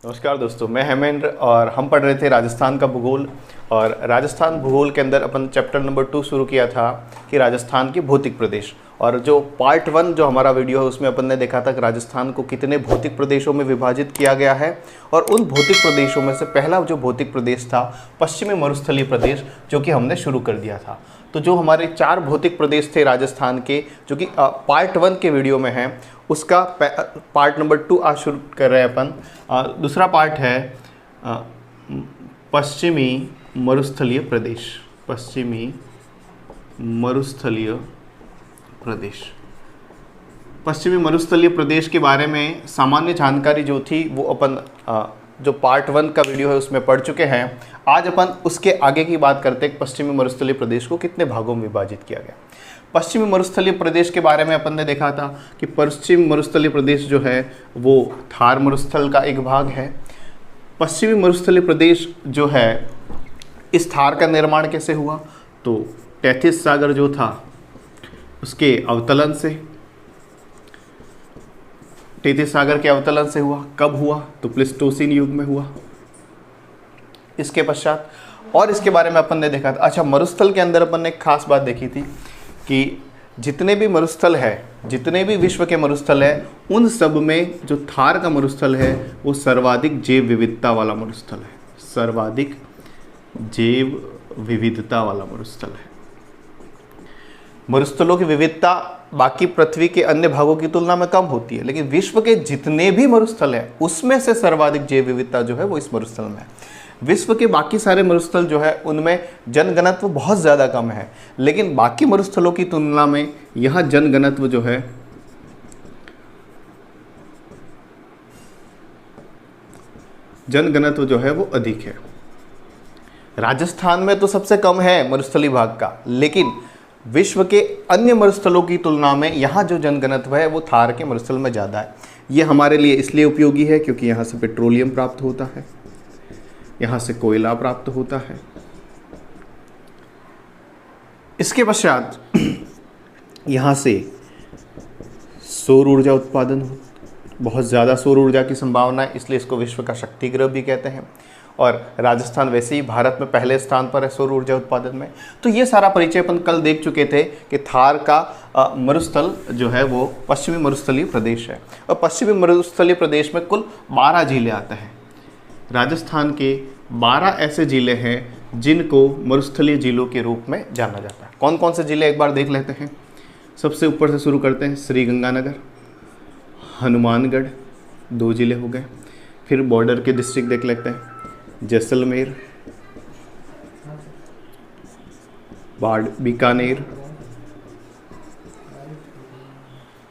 नमस्कार दोस्तों, मैं हेमेंद्र और हम पढ़ रहे थे राजस्थान का भूगोल। और राजस्थान भूगोल के अंदर अपन चैप्टर नंबर 2 शुरू किया था कि राजस्थान के भौतिक प्रदेश। और जो पार्ट 1 जो हमारा वीडियो है उसमें अपन ने देखा था कि राजस्थान को कितने भौतिक प्रदेशों में विभाजित किया गया है। और उन भौतिक प्रदेशों में से पहला जो भौतिक प्रदेश था पश्चिमी मरुस्थलीय प्रदेश, जो कि हमने शुरू कर दिया था। तो जो हमारे 4 भौतिक प्रदेश थे राजस्थान के, जो कि पार्ट 1 के वीडियो में हैं, उसका पार्ट नंबर 2 आज शुरू कर रहे हैं अपन। दूसरा पार्ट है पश्चिमी मरुस्थलीय प्रदेश। पश्चिमी मरुस्थलीय प्रदेश। पश्चिमी मरुस्थलीय प्रदेश के बारे में सामान्य जानकारी जो थी वो अपन जो पार्ट 1 का वीडियो है उसमें पढ़ चुके हैं। आज अपन उसके आगे की बात करते हैं, पश्चिमी मरुस्थलीय प्रदेश को कितने भागों में विभाजित किया गया। पश्चिमी मरुस्थलीय प्रदेश के बारे में अपन ने देखा था कि पश्चिमी मरुस्थलीय प्रदेश जो है वो थार मरुस्थल का एक भाग है। पश्चिमी मरुस्थलीय प्रदेश जो है, इस थार का निर्माण कैसे हुआ? तो तैथिस सागर जो था उसके अवतलन से, तैथिस सागर के अवतलन से हुआ। कब हुआ? तो प्लेस्टोसीन युग में हुआ। इसके पश्चात और इसके बारे में अपन ने देखा था। अच्छा, मरुस्थल के अंदर अपन ने एक खास बात देखी थी कि जितने भी मरुस्थल है, जितने भी विश्व के मरुस्थल है, उन सब में जो थार का मरुस्थल है वो सर्वाधिक जैव विविधता वाला मरुस्थल है। सर्वाधिक जैव विविधता वाला मरुस्थल है। मरुस्थलों की विविधता बाकी पृथ्वी के अन्य भागों की तुलना में कम होती है, लेकिन विश्व के जितने भी मरुस्थल हैं उसमें से सर्वाधिक जैव विविधता जो है वो इस मरुस्थल में है। विश्व के बाकी सारे मरुस्थल जो है उनमें जनघनत्व बहुत ज़्यादा कम है, लेकिन बाकी मरुस्थलों की तुलना में यहाँ जनघनत्व जो है वो अधिक है। राजस्थान में तो सबसे कम है मरुस्थलीय भाग का, लेकिन विश्व के अन्य मरुस्थलों की तुलना में यहाँ जो जनघनत्व है वो थार के मरुस्थल में ज़्यादा है। ये हमारे लिए इसलिए उपयोगी है क्योंकि यहाँ से पेट्रोलियम प्राप्त होता है, यहाँ से कोयला प्राप्त होता है। इसके पश्चात यहाँ से सौर ऊर्जा उत्पादन हो, बहुत ज़्यादा सौर ऊर्जा की संभावना है, इसलिए इसको विश्व का शक्ति गृह भी कहते हैं। और राजस्थान वैसे ही भारत में पहले स्थान पर है सौर ऊर्जा उत्पादन में। तो ये सारा परिचय अपन कल देख चुके थे कि थार का मरुस्थल जो है वो पश्चिमी मरुस्थलीय प्रदेश है। और पश्चिमी मरुस्थलीय प्रदेश में कुल 12 जिले आते हैं। राजस्थान के 12 ऐसे जिले हैं जिनको मरुस्थलीय जिलों के रूप में जाना जाता है। कौन कौन से जिले एक बार देख लेते हैं। सबसे ऊपर से शुरू करते हैं। श्रीगंगानगर, हनुमानगढ़, 2 जिले हो गए। फिर बॉर्डर के डिस्ट्रिक्ट देख लेते हैं। जैसलमेर, बीकानेर,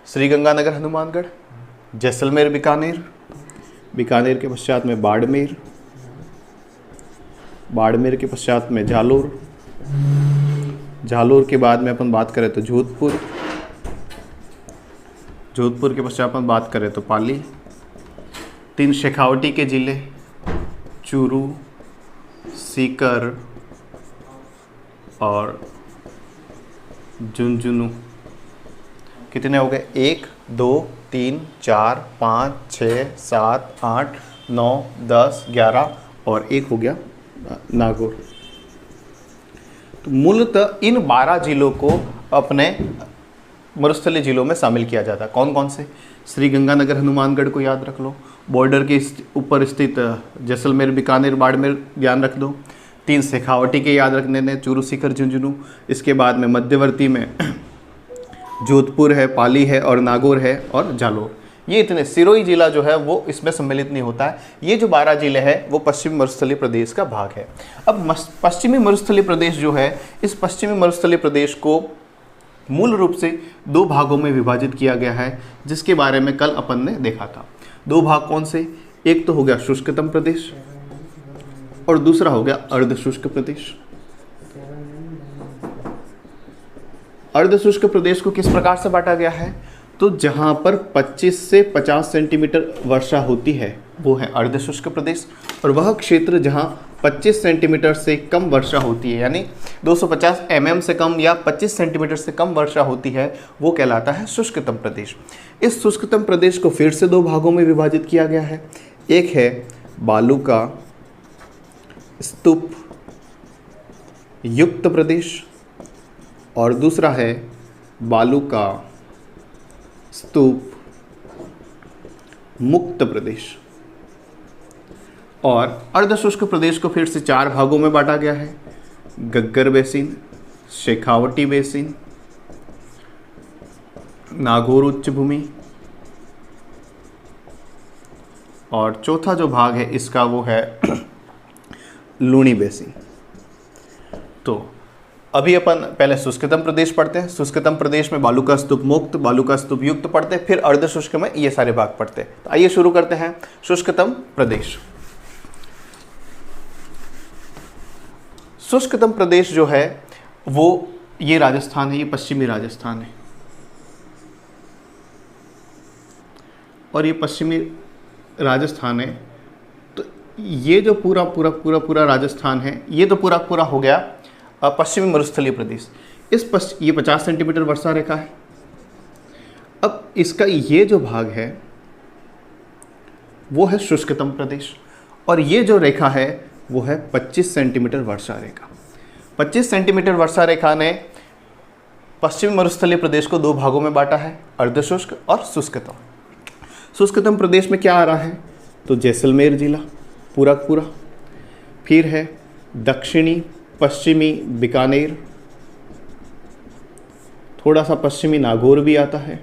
श्रीगंगानगर, हनुमानगढ़, जैसलमेर, बीकानेर। बीकानेर के पश्चात में बाड़मेर, बाड़मेर के पश्चात में जालोर, जालोर के बाद में अपन बात करें तो जोधपुर, जोधपुर के पश्चात अपन बात करें तो पाली। 3 शेखावटी के जिले, चूरू, सीकर और झुंझुनू। कितने हो गए? 1 2 3 4 5 6 7 8 9 10 11 और 1 हो गया नागौर। तो मूलतः इन 12 जिलों को अपने मरुस्थलीय जिलों में शामिल किया जाता है। कौन कौन से? श्रीगंगानगर, हनुमानगढ़ को याद रख लो। बॉर्डर के ऊपर स्थित जैसलमेर, बीकानेर, बाड़मेर ध्यान रख दो। 3 शेखावटी के याद रखने ने, चूरू, सीकर, झुंझुनू। इसके बाद में मध्यवर्ती में जोधपुर है, पाली है और नागौर है और जालोर। ये इतने, सिरोही जिला जो है वो इसमें सम्मिलित नहीं होता है। ये जो 12 जिले हैं वो पश्चिमी मरुस्थलीय प्रदेश का भाग है। अब पश्चिमी मरुस्थलीय प्रदेश जो है, इस पश्चिमी मरुस्थलीय प्रदेश को मूल रूप से 2 भागों में विभाजित किया गया है, जिसके बारे में कल अपन ने देखा था। 2 भाग कौन से? एक तो हो गया शुष्कतम प्रदेश और दूसरा हो गया अर्धशुष्क प्रदेश। अर्धशुष्क प्रदेश को किस प्रकार से बांटा गया है? तो जहां पर 25 से 50 सेंटीमीटर वर्षा होती है वो है अर्धशुष्क प्रदेश, और वह क्षेत्र जहां 25 सेंटीमीटर से कम वर्षा होती है, यानी 250 mm से कम या 25 सेंटीमीटर से कम वर्षा होती है, वो कहलाता है शुष्कतम प्रदेश। इस शुष्कतम प्रदेश को फिर से 2 भागों में विभाजित किया गया है। एक है बालू का स्तूप युक्त प्रदेश और दूसरा है बालू का स्तूप मुक्त प्रदेश। और अर्धशुष्क प्रदेश को फिर से 4 भागों में बांटा गया है, गग्गर बेसिन, शेखावटी बेसिन, नागौर उच्च भूमि, और चौथा जो भाग है इसका वो है लूणी बेसिन। तो अभी अपन पहले शुष्कतम प्रदेश पढ़ते हैं। शुष्कतम प्रदेश में बालू का स्तूप मुक्त, बालू का स्तूप युक्त पढ़ते हैं, फिर अर्धशुष्क में ये सारे भाग पढ़ते हैं। तो आइए शुरू करते हैं। शुष्कतम प्रदेश। शुष्कतम प्रदेश जो है वो ये राजस्थान है, ये पश्चिमी राजस्थान है, और ये पश्चिमी राजस्थान है। तो ये जो पूरा राजस्थान है, ये तो पूरा हो गया पश्चिमी मरुस्थलीय प्रदेश। ये 50 सेंटीमीटर वर्षा रेखा है। अब इसका ये जो भाग है वो है शुष्कतम प्रदेश, और ये जो रेखा है वो है 25 सेंटीमीटर वर्षा रेखा। 25 सेंटीमीटर वर्षा रेखा ने पश्चिमी मरुस्थलीय प्रदेश को 2 भागों में बांटा है, अर्धशुष्क और शुष्कतम। शुष्कतम प्रदेश में क्या आ रहा है, तो जैसलमेर जिला पूरा, फिर है दक्षिणी पश्चिमी बीकानेर, थोड़ा सा पश्चिमी नागौर भी आता है,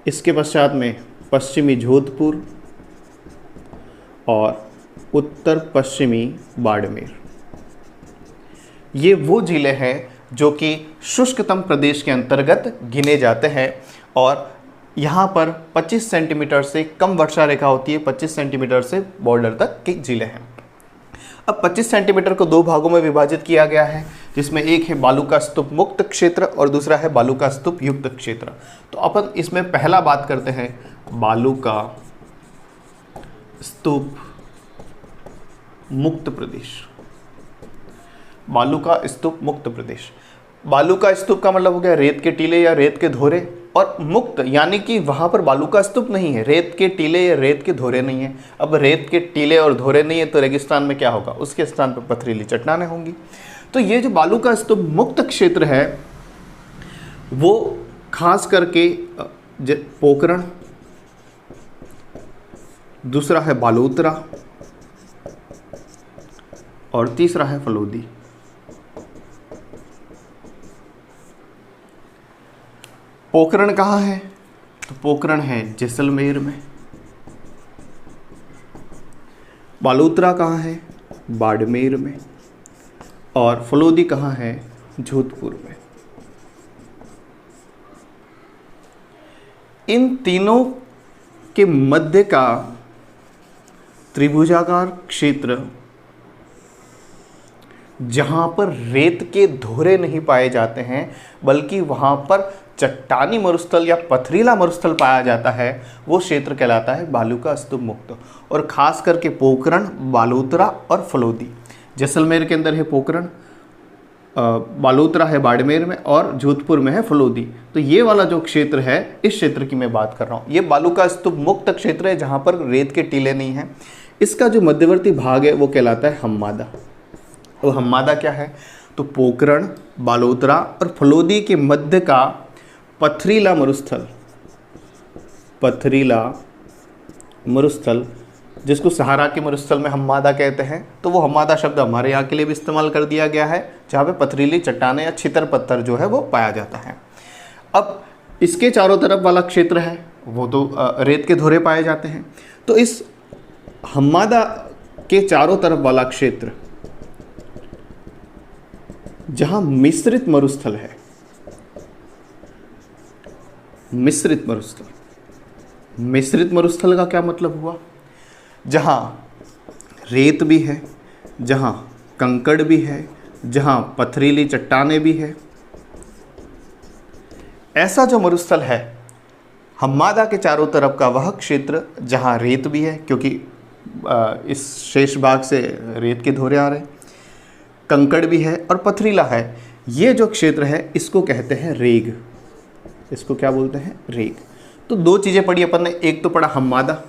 इसके पश्चात में पश्चिमी जोधपुर और उत्तर पश्चिमी बाड़मेर। ये वो जिले हैं जो कि शुष्कतम प्रदेश के अंतर्गत गिने जाते हैं, और यहाँ पर 25 सेंटीमीटर से कम वर्षा रेखा होती है। 25 सेंटीमीटर से बॉर्डर तक के जिले हैं। अब 25 सेंटीमीटर को 2 भागों में विभाजित किया गया है, जिसमें एक है बालू का स्तूप मुक्त क्षेत्र और दूसरा है बालू का स्तूप युक्त क्षेत्र। तो अपन इसमें पहला बात करते हैं बालू का स्तूप मुक्त प्रदेश। बालू का स्तूप मुक्त प्रदेश। बालू का स्तूप का मतलब हो गया रेत के टीले या रेत के धोरे, और मुक्त यानी कि वहाँ पर बालू का स्तूप नहीं है, रेत के टीले या रेत के धोरे नहीं है। अब रेत के टीले और धोरे नहीं है तो रेगिस्तान में क्या होगा, उसके स्थान पर पथरीली चट्टानें होंगी। तो ये जो बालू का स्तूप मुक्त क्षेत्र है वो खास करके पोखरण, दूसरा है बालोतरा और तीसरा है फलोदी। पोखरण कहाँ है, तो पोखरण है जैसलमेर में। बालोतरा कहाँ है, बाड़मेर में। और फलोदी कहाँ है, जोधपुर में। इन तीनों के मध्य का त्रिभुजाकार क्षेत्र, जहाँ पर रेत के धोरे नहीं पाए जाते हैं बल्कि वहाँ पर चट्टानी मरुस्थल या पथरीला मरुस्थल पाया जाता है, वो क्षेत्र कहलाता है बालू का स्तूप मुक्त। और खास करके पोखरण, बालोतरा और फलोदी। जैसलमेर के अंदर है पोखरण, बालोतरा है बाड़मेर में और जोधपुर में है फलोदी। तो ये वाला जो क्षेत्र है, इस क्षेत्र की मैं बात कर रहा हूँ। ये बालू का स्तूप मुक्त क्षेत्र है जहाँ पर रेत के टीले नहीं हैं। इसका जो मध्यवर्ती भाग है वो कहलाता है हम्मादा। तो हम्मादा क्या है, तो पोखरण, बालोतरा और फलोदी के मध्य का पथरीला मरुस्थल, जिसको सहारा के मरुस्थल में हम्मादा कहते हैं। तो वो हम्मादा शब्द हमारे यहाँ के लिए भी इस्तेमाल कर दिया गया है, जहाँ पे पथरीली चट्टानें या छितर पत्थर जो है वो पाया जाता है। अब इसके चारों तरफ वाला क्षेत्र है वो तो रेत के धोरे पाए जाते हैं। तो इस हम्मादा के चारों तरफ वाला क्षेत्र जहाँ मिश्रित मरुस्थल है, मिश्रित मरुस्थल का क्या मतलब हुआ, जहाँ रेत भी है, जहाँ कंकड़ भी है, जहाँ पथरीली चट्टानें भी है, ऐसा जो मरुस्थल है हम्मादा के चारों तरफ का वह क्षेत्र जहाँ रेत भी है, क्योंकि इस शेष भाग से रेत के धोरे आ रहे हैं, कंकड़ भी है और पथरीला है, ये जो क्षेत्र है इसको कहते हैं रेग। इसको क्या बोलते हैं, रेग। तो 2 चीज़ें पढ़ी अपन ने, एक तो पढ़ा हम्मादा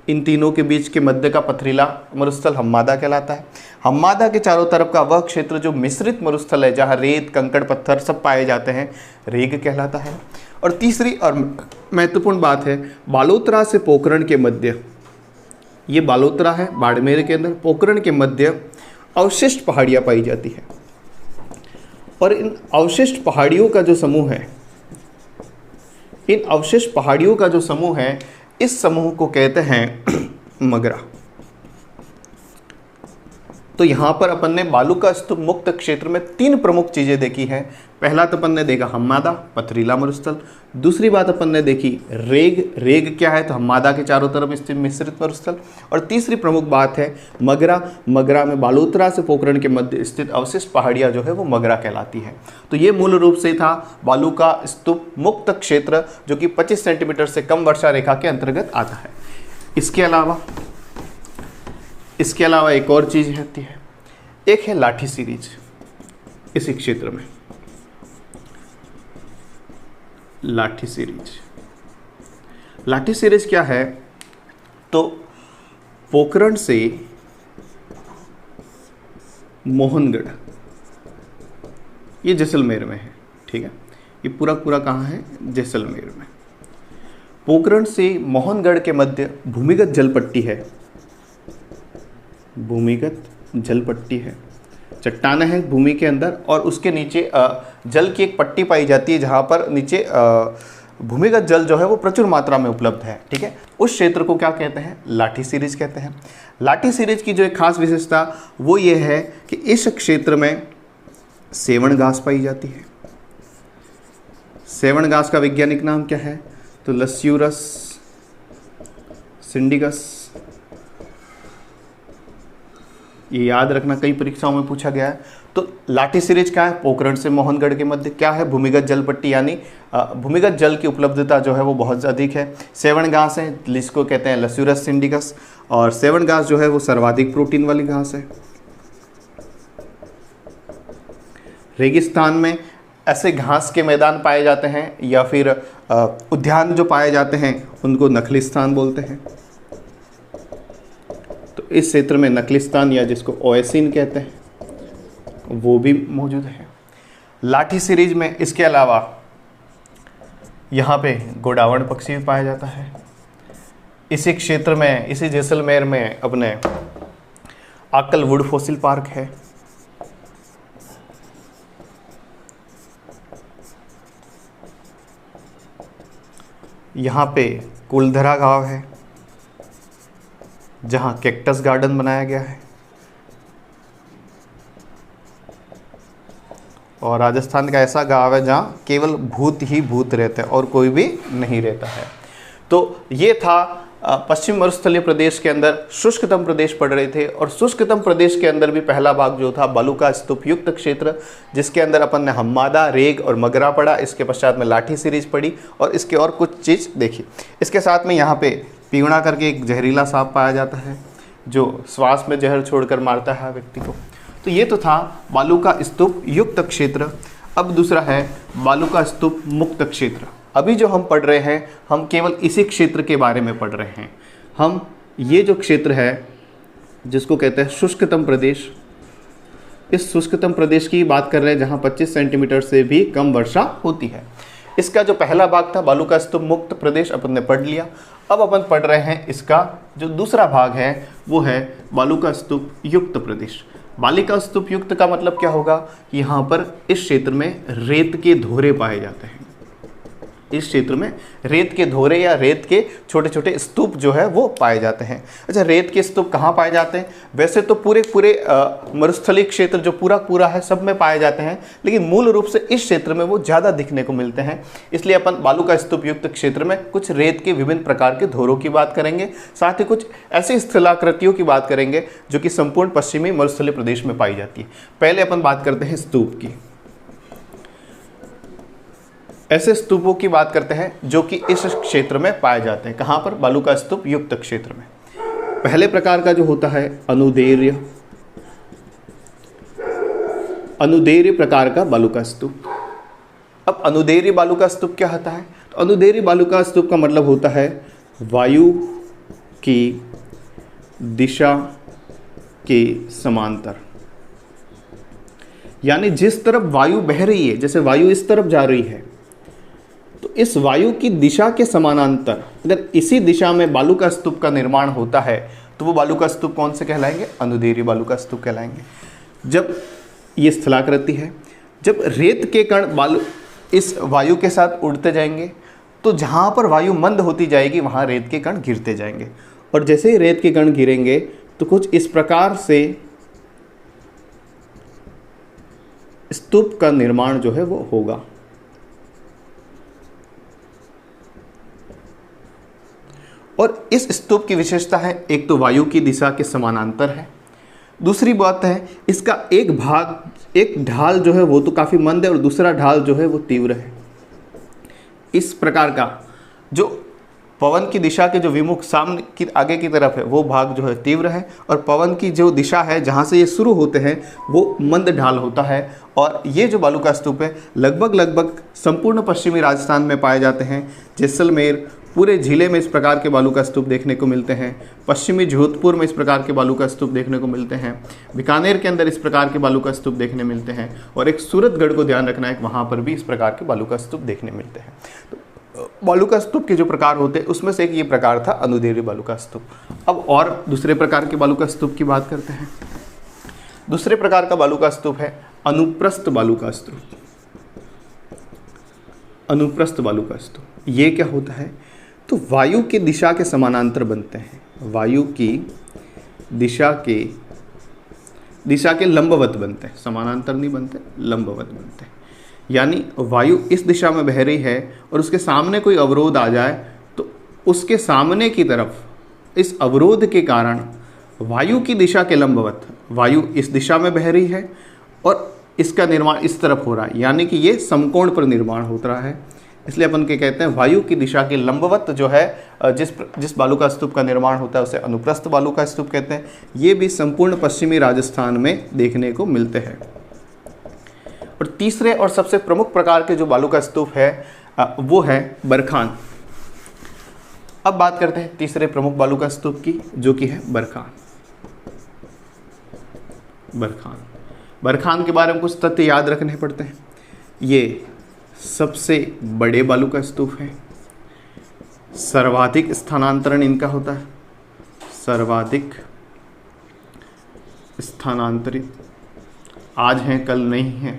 इन तीनों के बीच के मध्य का पथरीला मरुस्थल हम्मादा कहलाता है। हम्मादा के चारों तरफ का वह क्षेत्र जो मिश्रित मरुस्थल है, जहाँ रेत कंकड़ पत्थर सब पाए जाते हैं, रेग कहलाता है। और तीसरी और महत्वपूर्ण बात है, बालोतरा से पोखरण के मध्य, ये बालोतरा है बाड़मेर के अंदर, पोखरण के मध्य अवशिष्ट पहाड़ियाँ पाई जाती है। और इन अवशिष्ट पहाड़ियों का जो समूह है, इन अवशिष्ट पहाड़ियों का जो समूह है, इस समूह को कहते हैं मगरा। तो यहाँ पर अपन ने बालू का स्तूप मुक्त क्षेत्र में 3 प्रमुख चीज़ें देखी हैं। पहला तो अपन ने देखा हम्मादा, पथरीला मरुस्थल। दूसरी बात अपन ने देखी रेग। रेग क्या है? तो हम्मादा के चारों तरफ स्थित मिश्रित मरुस्थल। और तीसरी प्रमुख बात है मगरा। मगरा में बालोतरा से पोखरण के मध्य स्थित अवशिष्ट पहाड़ियाँ जो है वो मगरा कहलाती है। तो ये मूल रूप से था बालू का स्तूप मुक्त क्षेत्र, जो कि 25 सेंटीमीटर से कम वर्षा रेखा के अंतर्गत आता है। इसके अलावा एक और चीज़ रहती है, एक है लाठी सीरीज इसी क्षेत्र में। लाठी सीरीज क्या है? तो पोखरण से मोहनगढ़, ये जैसलमेर में है, ठीक है। ये पूरा कहाँ है? जैसलमेर में। पोखरण से मोहनगढ़ के मध्य भूमिगत जलपट्टी है। भूमिगत जलपट्टी है, चट्टानें हैं भूमि के अंदर, और उसके नीचे जल की एक पट्टी पाई जाती है, जहाँ पर नीचे भूमिगत जल जो है वो प्रचुर मात्रा में उपलब्ध है, ठीक है। उस क्षेत्र को क्या कहते हैं? लाठी सीरीज कहते हैं। लाठी सीरीज की जो एक खास विशेषता वो ये है कि इस क्षेत्र में सेवण घास पाई जाती है। सेवण घास का वैज्ञानिक नाम क्या है? तो लस्यूरस सिंडिकस। ये याद रखना, कई परीक्षाओं में पूछा गया है। तो लाठी सीरीज क्या है? पोखरण से मोहनगढ़ के मध्य क्या है? भूमिगत जल पट्टी, यानी भूमिगत जल की उपलब्धता जो है वो बहुत अधिक है। सेवण घास है, जिसको कहते हैं लस्यूरस सिंडिकस, और सेवण घास जो है वो सर्वाधिक प्रोटीन वाली घास है। रेगिस्तान में ऐसे घास के मैदान पाए जाते हैं, या फिर उद्यान जो पाए जाते हैं उनको नखलिस्तान बोलते हैं। तो इस क्षेत्र में नखलिस्तान, या जिसको ओएसिन कहते हैं, वो भी मौजूद है। लाठी सीरीज में इसके अलावा यहाँ पे गोडावण पक्षी भी पाया जाता है। इसी क्षेत्र में, इसी जैसलमेर में अपने आकल वुड फॉसिल पार्क है। यहाँ पे कुलधरा गांव है, जहाँ कैक्टस गार्डन बनाया गया है। और राजस्थान का ऐसा गांव है जहाँ केवल भूत ही भूत रहते हैं और कोई भी नहीं रहता है। तो ये था पश्चिम मरुस्थलीय प्रदेश के अंदर शुष्कतम प्रदेश पड़ रहे थे, और शुष्कतम प्रदेश के अंदर भी पहला भाग जो था बालू का स्तूप युक्त क्षेत्र, जिसके अंदर अपन ने हम्मादा, रेग और मगरा पढ़ा। इसके पश्चात में लाठी सीरीज पढ़ी, और इसके और कुछ चीज़ देखी। इसके साथ में यहाँ पे पीवड़ा करके एक जहरीला सांप पाया जाता है, जो श्वास में जहर छोड़कर मारता है व्यक्ति को। तो ये तो था बालू का स्तूप युक्त क्षेत्र। अब दूसरा है बालू का स्तूप मुक्त क्षेत्र। अभी जो हम पढ़ रहे हैं, हम केवल इसी क्षेत्र के बारे में पढ़ रहे हैं। हम ये जो क्षेत्र है जिसको कहते हैं शुष्कतम प्रदेश, इस शुष्कतम प्रदेश की बात कर रहे हैं, जहाँ 25 सेंटीमीटर से भी कम वर्षा होती है। इसका जो पहला भाग था बालू का स्तूप मुक्त प्रदेश, अपन ने पढ़ लिया। अब अपन पढ़ रहे हैं इसका जो दूसरा भाग है, वो है बालू का स्तूप युक्त प्रदेश। बालू का स्तूप युक्त का मतलब क्या होगा? यहाँ पर इस क्षेत्र में रेत के धोरे पाए जाते हैं। इस क्षेत्र में रेत के धोरे या रेत के छोटे छोटे स्तूप जो है वो पाए जाते हैं। अच्छा, रेत के स्तूप कहाँ पाए जाते हैं? वैसे तो पूरे मरुस्थलीय क्षेत्र जो पूरा है सब में पाए जाते हैं, लेकिन मूल रूप से इस क्षेत्र में वो ज़्यादा दिखने को मिलते हैं। इसलिए अपन बालू का स्तूप युक्त क्षेत्र में कुछ रेत के विभिन्न प्रकार के धोरों की बात करेंगे, साथ ही कुछ ऐसी स्थलाकृतियों की बात करेंगे जो कि संपूर्ण पश्चिमी मरुस्थलीय प्रदेश में पाई जाती है। पहले अपन बात करते हैं स्तूप की। ऐसे स्तूपों की बात करते हैं जो कि इस क्षेत्र में पाए जाते हैं। कहाँ पर? बालू का स्तूप युक्त क्षेत्र में। पहले प्रकार का जो होता है अनुदैर्य प्रकार का बालू का स्तूप। अब अनुदैर्य बालू का स्तूप क्या होता है? तो अनुदैर्य बालू का स्तूप का मतलब होता है वायु की दिशा के समांतर, यानी जिस तरफ वायु बह रही है, जैसे वायु इस तरफ जा रही है तो इस वायु की दिशा के समानांतर अगर इसी दिशा में बालू का स्तूप का निर्माण होता है तो वो बालू का स्तूप कौन से कहलाएंगे? अनुदैर्घ्य बालू का स्तूप कहलाएंगे। जब ये स्थलाकृति है, जब रेत के कण बालू इस वायु के साथ उड़ते जाएंगे तो जहाँ पर वायु मंद होती जाएगी वहाँ रेत के कण गिरते जाएंगे, और जैसे ही रेत के कण गिरेंगे तो कुछ इस प्रकार से स्तूप का निर्माण जो है वो होगा। और इस स्तूप की विशेषता है, एक तो वायु की दिशा के समानांतर है, दूसरी बात है इसका एक भाग, एक ढाल जो है वो तो काफ़ी मंद है और दूसरा ढाल जो है वो तीव्र है। इस प्रकार का जो पवन की दिशा के जो विमुख सामने की आगे की तरफ है वो भाग जो है तीव्र है, और पवन की जो दिशा है जहाँ से ये शुरू होते हैं वो मंद ढाल होता है। और ये जो बालू का स्तूप है लगभग संपूर्ण पश्चिमी राजस्थान में पाए जाते हैं। जैसलमेर पूरे जिले में इस प्रकार के बालू का स्तूप देखने को मिलते हैं, पश्चिमी जोधपुर में इस प्रकार के बालू का स्तूप देखने को मिलते हैं, बीकानेर के अंदर इस प्रकार के बालू का स्तूप देखने मिलते हैं, और एक सूरतगढ़ को ध्यान रखना है, वहाँ पर भी इस प्रकार के बालू का स्तूप देखने मिलते हैं। तो बालू का स्तूप के जो प्रकार होते हैं उसमें से एक ये प्रकार था अनुदैर्घ्य बालू का स्तूप। अब और दूसरे प्रकार के बालू का स्तूप की बात करते हैं। दूसरे प्रकार का बालू का स्तूप है अनुप्रस्थ बालू का स्तूप। अनुप्रस्थ बालू का स्तूप ये क्या होता है? तो वायु की दिशा के समानांतर बनते हैं, वायु की दिशा के लंबवत बनते हैं, समानांतर नहीं बनते, लंबवत बनते हैं। यानी वायु इस दिशा में बह रही है और उसके सामने कोई अवरोध आ जाए तो उसके सामने की तरफ इस अवरोध के कारण वायु की दिशा के लंबवत, वायु इस दिशा में बह रही है और इसका निर्माण इस तरफ हो रहा है, यानी कि ये समकोण पर निर्माण होता रहा है। इसलिए अपन के कहते हैं वायु की दिशा के लंबवत जो है जिस बालू का स्तूप का निर्माण होता है उसे अनुप्रस्थ बालू का स्तूप कहते हैं। ये भी संपूर्ण पश्चिमी राजस्थान में देखने को मिलते हैं। और तीसरे और सबसे प्रमुख प्रकार के जो बालू का स्तूप है वो है बरखान। अब बात करते हैं तीसरे प्रमुख बालू का स्तूप की, जो कि है बरखान। बरखान के बारे में कुछ तथ्य याद रखने पड़ते हैं। ये सबसे बड़े बालू का स्तूप है, सर्वाधिक स्थानांतरण इनका होता है, सर्वाधिक स्थानांतरित, आज हैं कल नहीं हैं।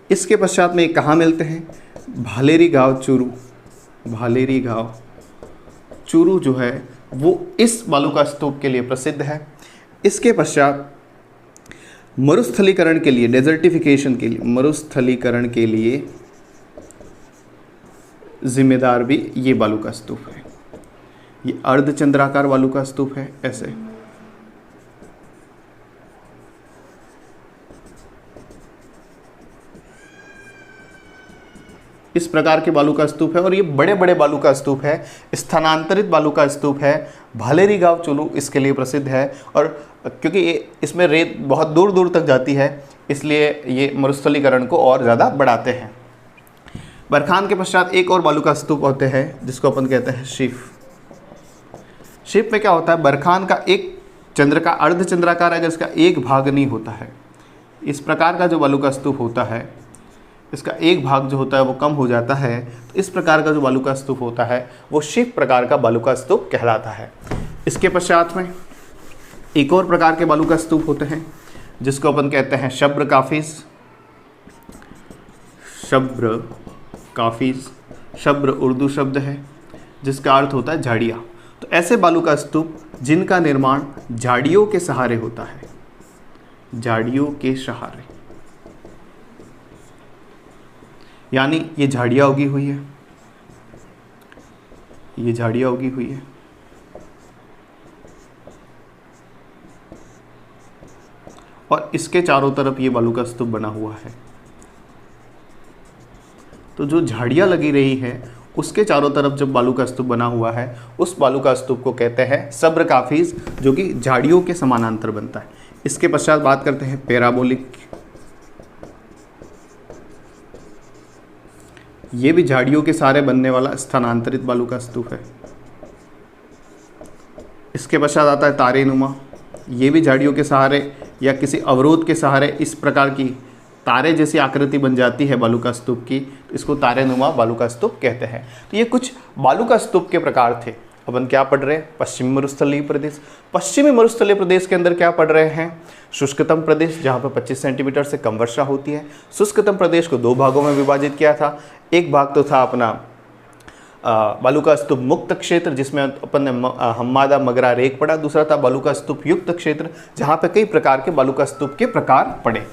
इसके पश्चात में कहाँ मिलते हैं? भालेरी गांव चूरू। भालेरी गांव चूरू जो है वो इस बालू का स्तूप के लिए प्रसिद्ध है। इसके पश्चात मरुस्थलीकरण के लिए, डेजर्टिफिकेशन के लिए, मरुस्थलीकरण के लिए जिम्मेदार भी ये बालू का स्तूप है। ये अर्धचंद्राकार बालू का स्तूप है। ऐसे इस प्रकार के बालू का स्तूप है और ये बड़े बड़े बालू का स्तूप है, स्थानांतरित बालू का स्तूप है। भालेरी गांव चूरू इसके लिए प्रसिद्ध है, और क्योंकि इसमें रेत बहुत दूर दूर तक जाती है इसलिए ये मरुस्थलीकरण को और ज़्यादा बढ़ाते हैं। बरखान के पश्चात एक और बालू का स्तूप होते हैं जिसको अपन कहते हैं शिव। शिव में क्या होता है? बरखान का एक चंद्र का अर्धचंद्राकार अगर इसका एक भाग नहीं होता है, इस प्रकार का जो बालू का स्तूप होता है इसका एक भाग जो होता है वो कम हो जाता है, तो इस प्रकार का जो बालू का स्तूप होता है वो शिव प्रकार का बालू का स्तूप कहलाता है। इसके पश्चात में एक और प्रकार के बालू का स्तूप होते हैं जिसको अपन कहते हैं शब्र काफिज। शब्र काफिज, शब्र उर्दू शब्द है जिसका अर्थ होता है झाड़ियाँ। तो ऐसे बालू का स्तूप जिनका निर्माण झाड़ियों के सहारे होता है, झाड़ियों के सहारे, यानी ये झाड़ियाँ उगी हुई है, ये झाड़ियाँ उगी हुई है और इसके चारों तरफ ये बालू का स्तूप बना हुआ है। तो जो झाड़ियाँ लगी रही है उसके चारों तरफ जब बालू का स्तूप बना हुआ है उस बालू का स्तूप को कहते हैं सब्र काफिज, जो कि झाड़ियों के समानांतर बनता है। इसके पश्चात बात करते हैं पैराबोलिक। ये भी झाड़ियों के सहारे बनने वाला स्थानांतरित बालू का स्तूप है। इसके पश्चात आता है तारेनुमा। ये भी झाड़ियों के सहारे या किसी अवरोध के सहारे इस प्रकार की तारे जैसी आकृति बन जाती है बालू का स्तूप की, तो इसको तारेनुमा बालू का स्तूप कहते हैं। तो ये कुछ बालू का स्तूप के प्रकार थे। अपन क्या पढ़ रहे हैं? पश्चिमी मरुस्थलीय प्रदेश। पश्चिमी मरुस्थलीय प्रदेश के अंदर क्या पढ़ रहे हैं? शुष्कतम प्रदेश, जहाँ पर 25 सेंटीमीटर से कम वर्षा होती है। शुष्कतम प्रदेश को 2 भागों में विभाजित किया था। एक भाग तो था अपना बालू का स्तूप मुक्त क्षेत्र, जिसमें अपन ने हम्मादा, मगरा, रेत पढ़ा। दूसरा था बालू का स्तूप युक्त क्षेत्र, जहाँ पे कई प्रकार के बालू का स्तूप के प्रकार पड़े।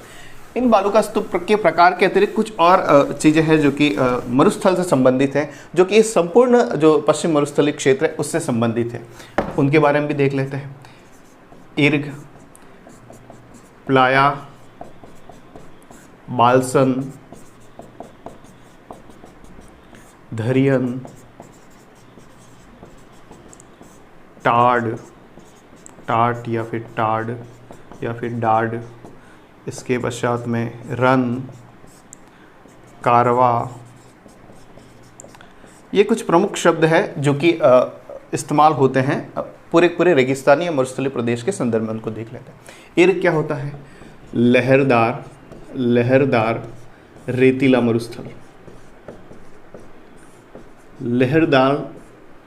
इन बालू का स्तूप के प्रकार के अतिरिक्त कुछ और चीज़ें हैं जो कि मरुस्थल से संबंधित हैं, जो कि इस संपूर्ण जो पश्चिम मरुस्थलीय क्षेत्र है उससे संबंधित है। उनके बारे में भी देख लेते हैं। इर्ग, प्लाया, बालसन, धरियन, टाट या फिर टाड या फिर डाड, इसके पश्चात में रन, कारवा। ये कुछ प्रमुख शब्द है जो कि इस्तेमाल होते हैं पूरे रेगिस्तानी या मरुस्थलीय प्रदेश के संदर्भ में। उनको देख लेते हैं। इर्ग क्या होता है? लहरदार रेतीला मरुस्थल। लहरदार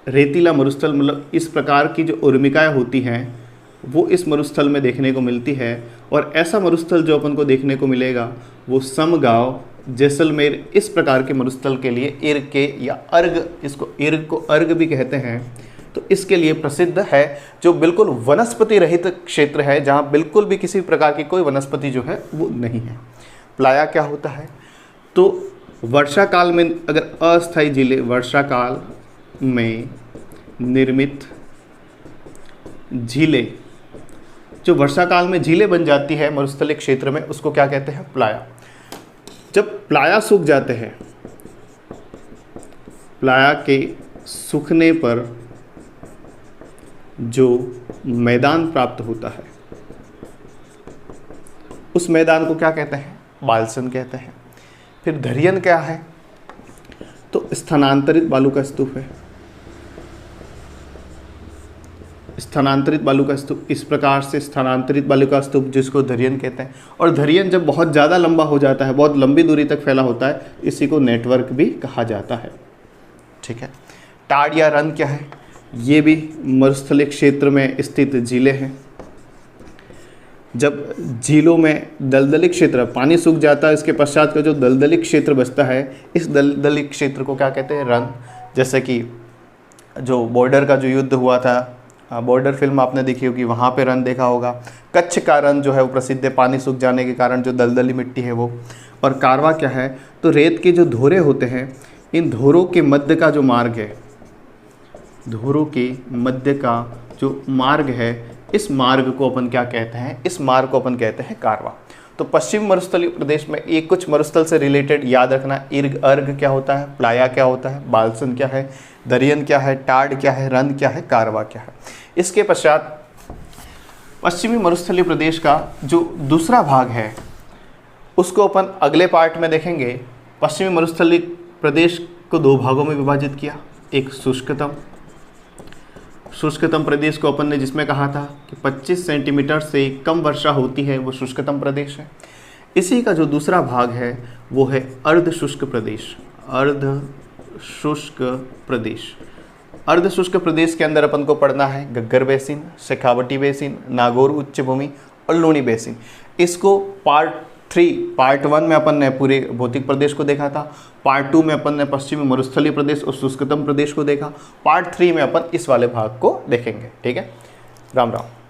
रेतीला मरुस्थल मतलब इस प्रकार की जो उर्मिकाएँ होती हैं वो इस मरुस्थल में देखने को मिलती है। और ऐसा मरुस्थल जो अपन को देखने को मिलेगा वो समगांव, जैसलमेर, इस प्रकार के मरुस्थल के लिए इर्ग के या अर्ग, इसको इर्ग को अर्ग भी कहते हैं, तो इसके लिए प्रसिद्ध है। जो बिल्कुल वनस्पति रहित क्षेत्र है, जहाँ बिल्कुल भी किसी प्रकार की कोई वनस्पति जो है वो नहीं है। प्लाया क्या होता है? तो वर्षा काल में अगर अस्थायी जिले वर्षा काल में निर्मित झीलें, जो वर्षा काल में झीलें बन जाती है मरुस्थलीय क्षेत्र में, उसको क्या कहते हैं? प्लाया। जब प्लाया सूख जाते हैं, प्लाया के सूखने पर जो मैदान प्राप्त होता है उस मैदान को क्या कहते हैं? बालसन कहते हैं। फिर धरियन क्या है? तो स्थानांतरित बालू का स्तूप है। स्थानांतरित बालू का स्तूप, इस प्रकार से स्थानांतरित बालू का स्तूप जिसको धरियन कहते हैं। और धरियन जब बहुत ज़्यादा लंबा हो जाता है, बहुत लंबी दूरी तक फैला होता है, इसी को नेटवर्क भी कहा जाता है। ठीक है। टाड़ या रन क्या है? ये भी मरुस्थलीय क्षेत्र में स्थित झीलें हैं। जब झीलों में दलदली क्षेत्र, पानी सूख जाता है, इसके पश्चात का जो दलदली क्षेत्र बचता है, इस दलदली क्षेत्र को क्या कहते हैं? रन। जैसे कि जो बॉर्डर का जो युद्ध हुआ था, बॉर्डर फिल्म आपने देखी होगी, वहाँ पे रन देखा होगा। कच्छ का रन जो है वो प्रसिद्ध है, पानी सूख जाने के कारण जो दलदली मिट्टी है वो। और कारवा क्या है? तो रेत के जो धोरे होते हैं, इन धोरों के मध्य का जो मार्ग है, धोरों के मध्य का जो मार्ग है, इस मार्ग को अपन क्या कहते हैं? इस मार्ग को अपन कहते हैं कारवा। तो पश्चिम मरुस्थलीय प्रदेश में एक कुछ मरुस्थल से रिलेटेड याद रखना। इर्ग अर्ग क्या होता है? प्लाया क्या होता है? बालसन क्या है? दरियन क्या है? टाड़ क्या है? रन क्या है? कारवा क्या है? इसके पश्चात पश्चिमी मरुस्थलीय प्रदेश का जो दूसरा भाग है उसको अपन अगले पार्ट में देखेंगे। पश्चिमी मरुस्थलीय प्रदेश को 2 भागों में विभाजित किया। एक शुष्कतम प्रदेश को अपन ने जिसमें कहा था कि 25 सेंटीमीटर से कम वर्षा होती है, वो शुष्कतम प्रदेश है। इसी का जो दूसरा भाग है वो है अर्ध शुष्क प्रदेश। अर्ध शुष्क प्रदेश, अर्ध शुष्क प्रदेश के अंदर अपन को पढ़ना है घग्गर बेसिन, शेखावटी बेसिन, नागौर उच्च भूमि और लूणी बेसिन। इसको पार्ट 1 में अपन ने पूरे भौतिक प्रदेश को देखा था। पार्ट 2 में अपन ने पश्चिमी मरुस्थलीय प्रदेश और शुष्कतम प्रदेश को देखा। पार्ट 3 में अपन इस वाले भाग को देखेंगे। ठीक है। राम राम।